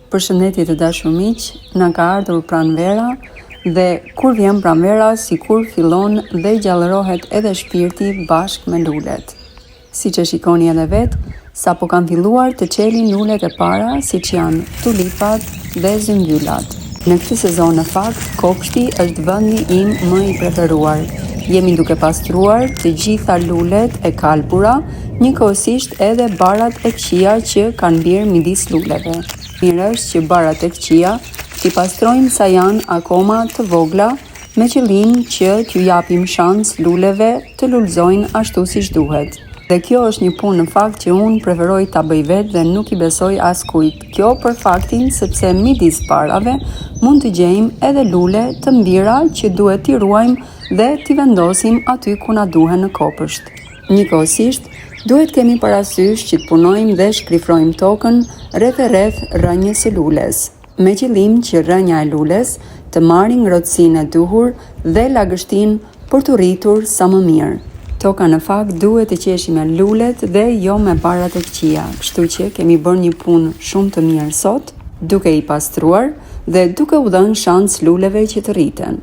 Përshëndetje të dashur miq, na ka ardhur pranvera dhe kur vjen pranvera sikur fillon dhe gjallërohet edhe shpirti bashkë me lulet. Siç e shikoni edhe vet, sapo kanë filluar të çelin lulet e para, siç janë tulipat dhe zëmbyllat. Në këtë sezon në fakt, kopshti është vendi im më i preferuar. Jemi duke pastruar të gjitha lulet e kalbura, njëkohësisht edhe barat e këqija që kanë bjerë midis luleve. Mirë është që barat e këqija t'i pastrojmë sa janë akoma të vogla, me qëllim që t'ju japim shans luleve të lulëzojnë ashtu siç duhet. Dhe kjo është një punë në fakt që unë preferoj ta bëj vetë dhe nuk i besoj askujt. Kjo për faktin sepse midis barave mund të gjejmë edhe lule të mbira që duhet t'i ruajmë dhe t'i vendosim aty ku na duhen në kopësht. Njëkohësisht, duhet kemi parasysh që të punojmë dhe shkrifrojmë tokën rreth e rreth rrënjës së lules, me qëllim që rrënja e lules të marrë ngrohtësinë e duhur dhe lagështinë për të rritur sa më mirë. Toka në fakt duhet të qeshim me lulet dhe jo me barat e këqija, kështu që kemi bërë një punë shumë të mirë sot, duke i pastruar dhe duke u dhënë shans luleve që të rriten.